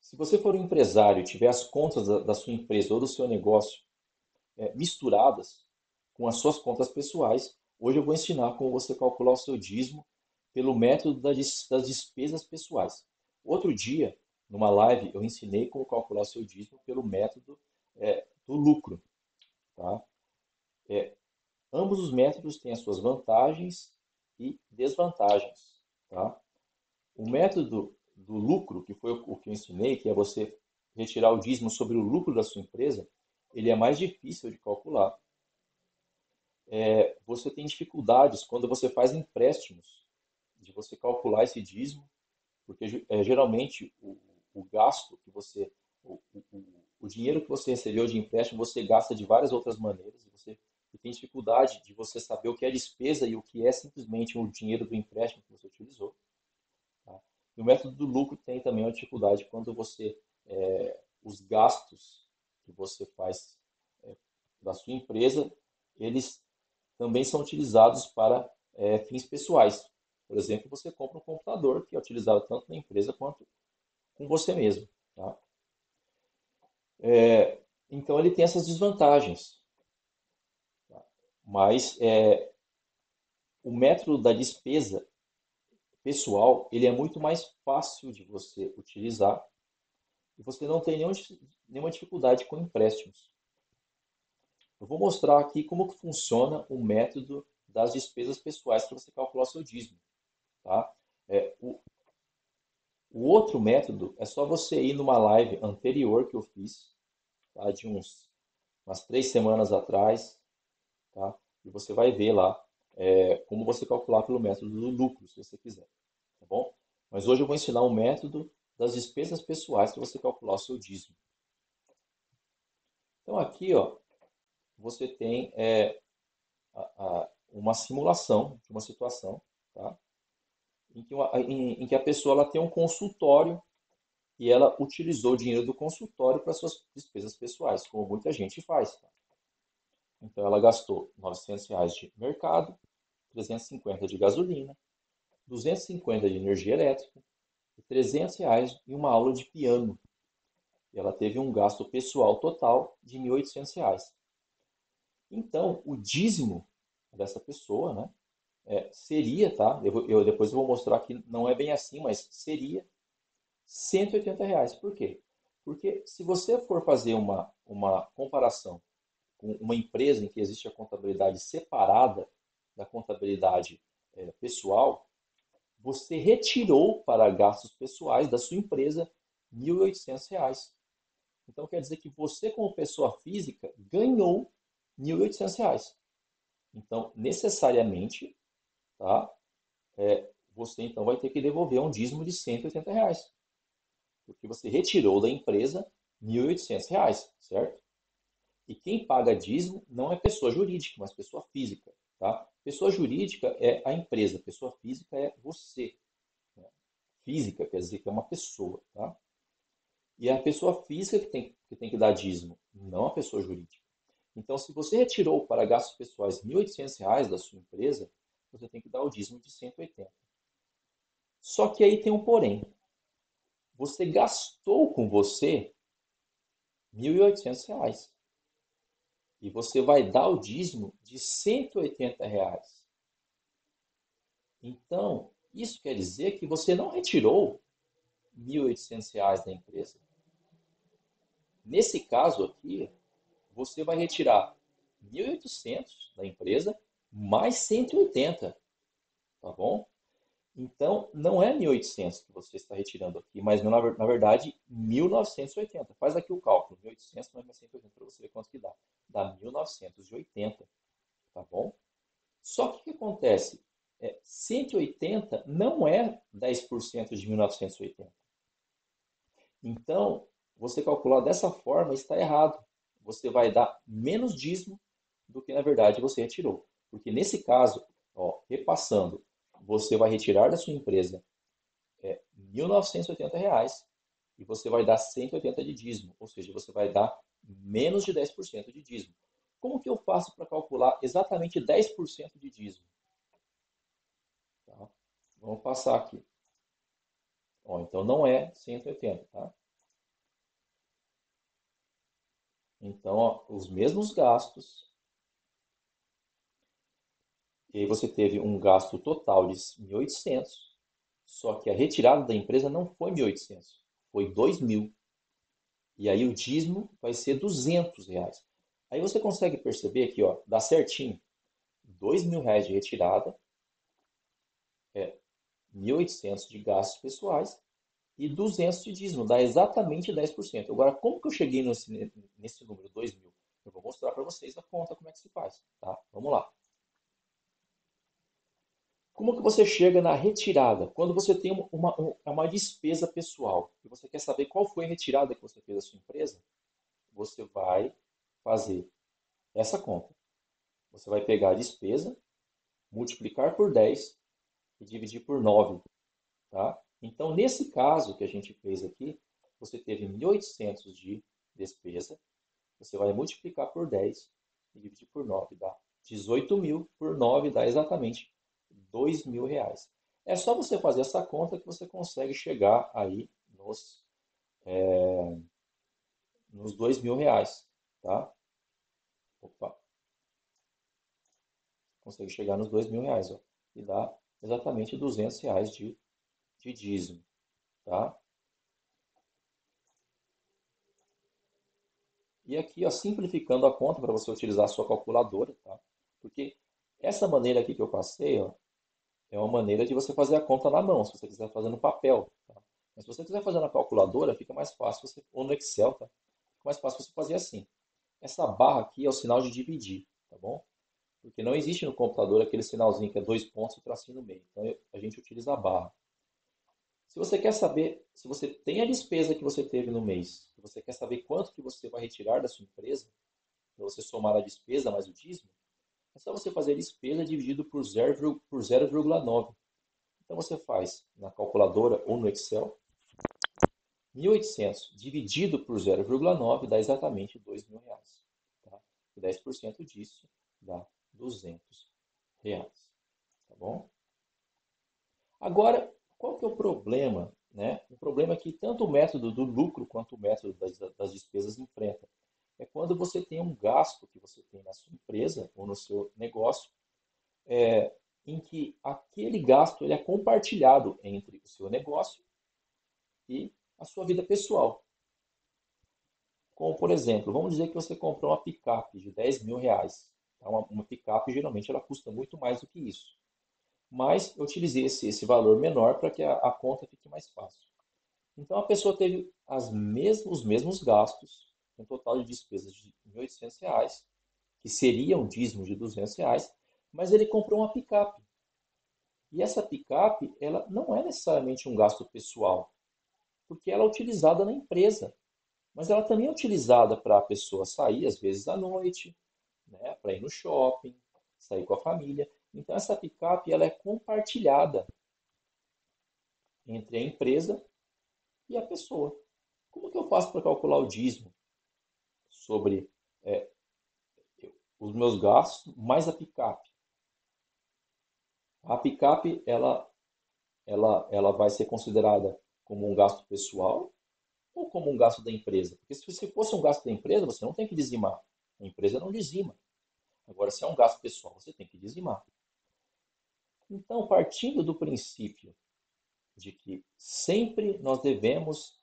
Se você for um empresário e tiver as contas da sua empresa ou do seu negócio misturadas com as suas contas pessoais, hoje eu vou ensinar como você calcular o seu dízimo pelo método das despesas pessoais. Outro dia, numa live, eu ensinei como calcular o seu dízimo pelo método do lucro, tá? É, Ambos os métodos têm as suas vantagens e desvantagens, tá? O método do lucro, que foi o que eu ensinei, que é você retirar o dízimo sobre o lucro da sua empresa, ele é mais difícil de calcular. Você tem dificuldades quando você faz empréstimos, de você calcular esse dízimo, porque geralmente o gasto que você, o dinheiro que você recebeu de empréstimo, você gasta de várias outras maneiras, e tem dificuldade de você saber o que é despesa e o que é simplesmente o dinheiro do empréstimo que você utilizou. Tá? E o método do lucro tem também uma dificuldade quando os gastos que você faz da sua empresa, eles também são utilizados para fins pessoais. Por exemplo, você compra um computador que é utilizado tanto na empresa quanto com você mesmo. Tá? Então ele tem essas desvantagens, tá? Mas o método da despesa pessoal ele é muito mais fácil de você utilizar e você não tem nenhuma dificuldade com empréstimos. Eu vou mostrar aqui como que funciona o método das despesas pessoais para você calcular o seu dízimo. Tá? É, o, o outro método é só você ir numa live anterior que eu fiz, tá? De umas 3 semanas atrás, tá? E você vai ver lá como você calcular pelo método do lucro, se você quiser, tá bom? Mas hoje eu vou ensinar um método das despesas pessoais para você calcular o seu dízimo. Então aqui, ó, você tem uma simulação de uma situação, tá? Em que a pessoa ela tem um consultório e ela utilizou o dinheiro do consultório para suas despesas pessoais, como muita gente faz. Tá? Então ela gastou R$ 900 de mercado, 350 de gasolina, 250 de energia elétrica e R$ 300 em uma aula de piano. E ela teve um gasto pessoal total de R$ 1.800. Então, o dízimo dessa pessoa, né, seria, tá? Depois eu vou mostrar que não é bem assim, mas seria R$ 180. Por quê? Porque se você for fazer uma comparação com uma empresa em que existe a contabilidade separada da contabilidade pessoal, você retirou para gastos pessoais da sua empresa R$ 1.800. Então quer dizer que você, como pessoa física, ganhou R$ 1.800. Então, necessariamente, tá? Você então vai ter que devolver um dízimo de R$ 180, porque você retirou da empresa R$ 1.800, certo? E quem paga dízimo não é pessoa jurídica, mas pessoa física, tá? Pessoa jurídica é a empresa, pessoa física é você. Né? Física quer dizer que é uma pessoa, tá? E é a pessoa física que tem que dar dízimo, não a pessoa jurídica. Então, se você retirou para gastos pessoais R$ 1.800 da sua empresa, você tem que dar o dízimo de 180. Só que aí tem um porém. Você gastou com você R$ 1.800 e você vai dar o dízimo de R$ 180. Então, isso quer dizer que você não retirou R$ 1.800 da empresa. Nesse caso aqui, você vai retirar 1.800 da empresa mais 180, tá bom? Então, não é 1.800 que você está retirando aqui, mas na verdade 1.980. Faz aqui o cálculo, 1.800 mais 180 para você ver quanto que dá. Dá 1.980, tá bom? Só que o que acontece? 180 não é 10% de 1.980. Então, você calcular dessa forma está errado. Você vai dar menos dízimo do que na verdade você retirou. Porque nesse caso, ó, repassando, você vai retirar da sua empresa R$ 1.980 e você vai dar 180 de dízimo, ou seja, você vai dar menos de 10% de dízimo. Como que eu faço para calcular exatamente 10% de dízimo? Tá? Vamos passar aqui. Ó, então não é 180, tá? Então, ó, os mesmos gastos, e aí você teve um gasto total de 1.800, só que a retirada da empresa não foi 1.800, foi 2.000. E aí o dízimo vai ser R$ 200. Aí você consegue perceber aqui, ó, dá certinho. R$ 2.000 de retirada, 1.800 de gastos pessoais e 200 de dízimo, dá exatamente 10%. Agora, como que eu cheguei nesse número, 2.000? Eu vou mostrar para vocês a conta, como é que se faz, tá? Vamos lá. Como que você chega na retirada? Quando você tem uma despesa pessoal e você quer saber qual foi a retirada que você fez da sua empresa, você vai fazer essa conta. Você vai pegar a despesa, multiplicar por 10 e dividir por 9, tá? Então, nesse caso que a gente fez aqui, você teve 1.800 de despesa, você vai multiplicar por 10 e dividir por 9, dá 18.000 por 9 dá exatamente R$ 2.000. É só você fazer essa conta que você consegue chegar aí nos R$ 2.000, tá? Opa, consegue chegar nos R$ 2.000, ó, e dá exatamente R$ 200 de dízimo, tá? E aqui, ó, simplificando a conta para você utilizar a sua calculadora, tá? Porque essa maneira aqui que eu passei, ó, é uma maneira de você fazer a conta na mão, se você quiser fazer no papel, tá? Mas se você quiser fazer na calculadora, fica mais fácil você, ou no Excel, tá? Fica mais fácil você fazer assim. Essa barra aqui é o sinal de dividir, tá bom? Porque não existe no computador aquele sinalzinho que é dois pontos e tracinho no meio. Então a gente utiliza a barra. Se você quer saber, se você tem a despesa que você teve no mês, se você quer saber quanto que você vai retirar da sua empresa, para você somar a despesa mais o dízimo, é só você fazer a despesa dividido por 0,9. Então você faz na calculadora ou no Excel, 1.800 dividido por 0,9 dá exatamente R$ 2.000. Tá? E 10% disso dá R$ 200. Tá bom? Agora, qual que é o problema? Né? O problema é que tanto o método do lucro quanto o método das despesas enfrenta. É quando você tem um gasto que você tem na sua empresa ou no seu negócio, em que aquele gasto ele é compartilhado entre o seu negócio e a sua vida pessoal. Como, por exemplo, vamos dizer que você comprou uma picape de R$ 10.000. Tá? Uma picape, geralmente, ela custa muito mais do que isso. Mas eu utilizei esse valor menor para que a conta fique mais fácil. Então, a pessoa teve os mesmos gastos, um total de despesas de R$ 1.800, que seria um dízimo de R$ 200, mas ele comprou uma picape. E essa picape, ela não é necessariamente um gasto pessoal, porque ela é utilizada na empresa. Mas ela também é utilizada para a pessoa sair, às vezes à noite, né, para ir no shopping, sair com a família. Então, essa picape ela é compartilhada entre a empresa e a pessoa. Como que eu faço para calcular o dízimo sobre é, os meus gastos mais a picape? A picape ela vai ser considerada como um gasto pessoal ou como um gasto da empresa? Porque se fosse um gasto da empresa, você não tem que dizimar. A empresa não dizima. Agora, se é um gasto pessoal, você tem que dizimar. Então, partindo do princípio de que sempre nós devemos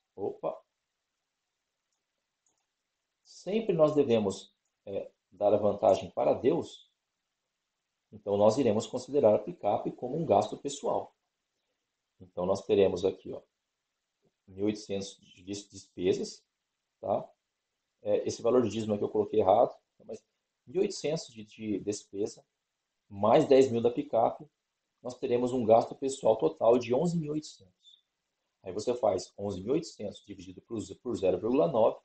dar a vantagem para Deus, então nós iremos considerar a picape como um gasto pessoal. Então, nós teremos aqui, ó, 1.800 de despesas, tá? Esse valor de dízimo aqui eu coloquei errado, mas 1.800 de despesa, mais 10.000 da picape, nós teremos um gasto pessoal total de 11.800. Aí você faz 11.800 dividido por 0,9,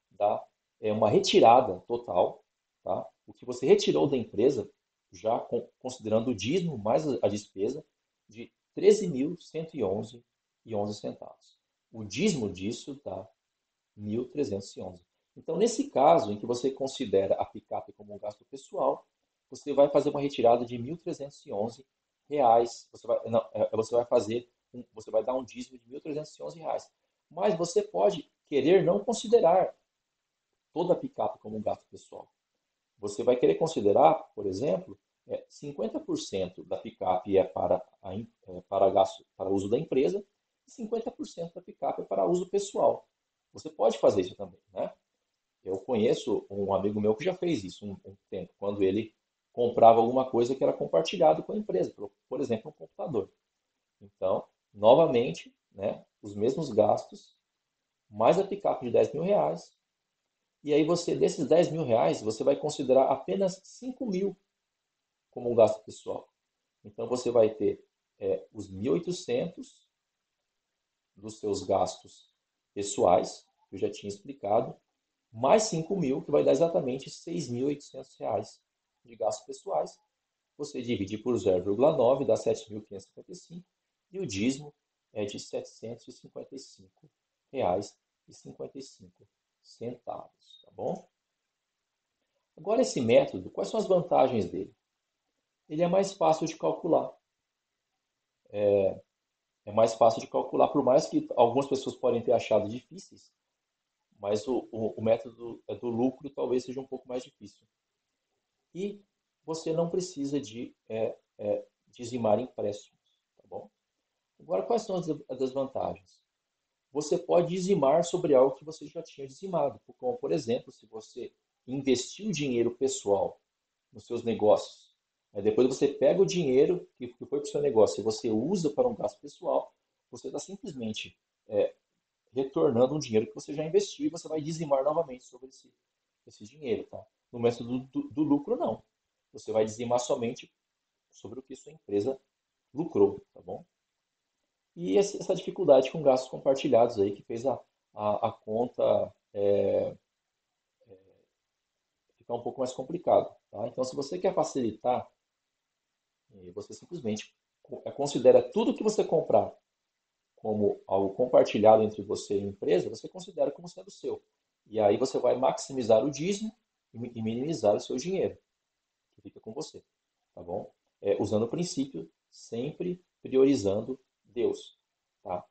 dá uma retirada total, tá? O que você retirou da empresa, já considerando o dízimo mais a despesa, de 13.111,11 centavos. O dízimo disso dá 1.311. Então, nesse caso, em que você considera a picape como um gasto pessoal, você vai fazer uma retirada de R$ 1.311. Você vai dar um dízimo de R$ 1.311. Mas você pode querer não considerar toda a picape como um gasto pessoal. Você vai querer considerar, por exemplo, 50% da picape é para gasto, para uso da empresa e 50% da picape é para uso pessoal. Você pode fazer isso também, né? Eu conheço um amigo meu que já fez isso um tempo, quando ele comprava alguma coisa que era compartilhado com a empresa, por exemplo, um computador. Então, novamente, né, os mesmos gastos, mais a picape de R$ 10.000, e aí você, desses R$ 10.000, você vai considerar apenas 5.000 como um gasto pessoal. Então, você vai ter os 1.800 dos seus gastos pessoais, que eu já tinha explicado, mais 5.000, que vai dar exatamente R$ 6.800 de gastos pessoais. Você divide por 0,9, dá 7.555, e o dízimo é de R$ 755,55, tá bom? Agora esse método, quais são as vantagens dele? Ele é mais fácil de calcular. É mais fácil de calcular, por mais que algumas pessoas podem ter achado difíceis, mas o método do lucro talvez seja um pouco mais difícil. E você não precisa de dizimar empréstimos, tá bom? Agora, quais são as desvantagens? Você pode dizimar sobre algo que você já tinha dizimado, como, por exemplo, se você investiu dinheiro pessoal nos seus negócios, aí depois você pega o dinheiro que foi para o seu negócio e você usa para um gasto pessoal, você está simplesmente é, retornando um dinheiro que você já investiu e você vai dizimar novamente sobre esse dinheiro, tá? No método do lucro, não. Você vai dizimar somente sobre o que sua empresa lucrou, tá bom? E essa dificuldade com gastos compartilhados aí que fez a conta ficar um pouco mais complicado, tá? Então, se você quer facilitar, você simplesmente considera tudo que você comprar como algo compartilhado entre você e a empresa, você considera como sendo seu. E aí você vai maximizar o dízimo e minimizar o seu dinheiro, que fica com você, tá bom? Usando o princípio, sempre priorizando Deus, tá?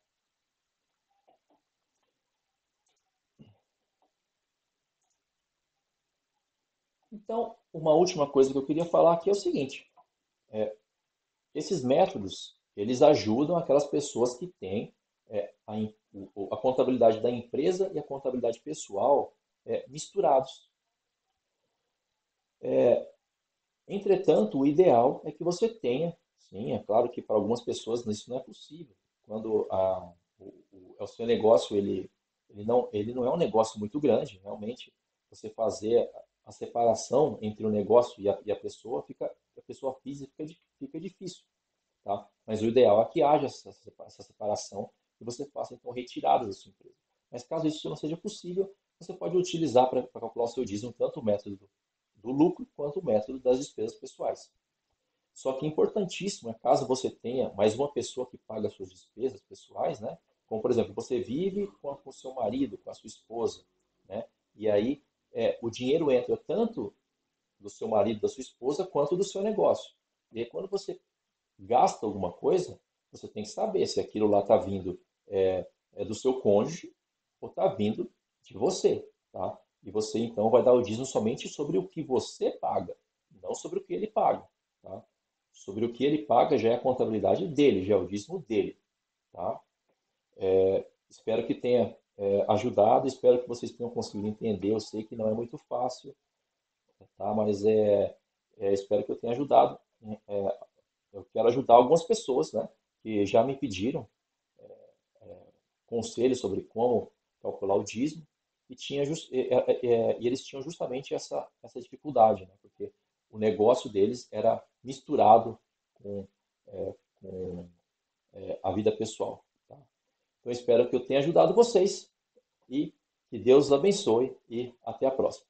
Então, uma última coisa que eu queria falar aqui é o seguinte: esses métodos, eles ajudam aquelas pessoas que têm a contabilidade da empresa e a contabilidade pessoal misturados. Entretanto, o ideal é que você tenha, sim, é claro que para algumas pessoas isso não é possível. Quando o seu negócio ele não é um negócio muito grande, realmente você fazer a separação entre o negócio e a pessoa a pessoa física fica difícil, tá? Mas o ideal é que haja essa separação e você faça então retiradas da sua empresa. Mas caso isso não seja possível, você pode utilizar para calcular o seu dízimo tanto o método do lucro quanto o método das despesas pessoais. Só que é importantíssimo, caso você tenha mais uma pessoa que paga suas despesas pessoais, né? Como, por exemplo, você vive com o seu marido, com a sua esposa, né? E aí o dinheiro entra tanto do seu marido, da sua esposa, quanto do seu negócio. E aí, quando você gasta alguma coisa, você tem que saber se aquilo lá está vindo do seu cônjuge ou está vindo de você, tá? E você então vai dar o dízimo somente sobre o que você paga, não sobre o que ele paga, tá? Sobre o que ele paga já é a contabilidade dele, já é o dízimo dele, tá? Espero que tenha ajudado, espero que vocês tenham conseguido entender. Eu sei que não é muito fácil, tá? Mas espero que eu tenha ajudado. Eu quero ajudar algumas pessoas, né, que já me pediram conselhos sobre como calcular o dízimo e eles tinham justamente essa dificuldade, né, porque o negócio deles era misturado com, com a vida pessoal. Tá? Então, espero que eu tenha ajudado vocês e que Deus os abençoe e até a próxima.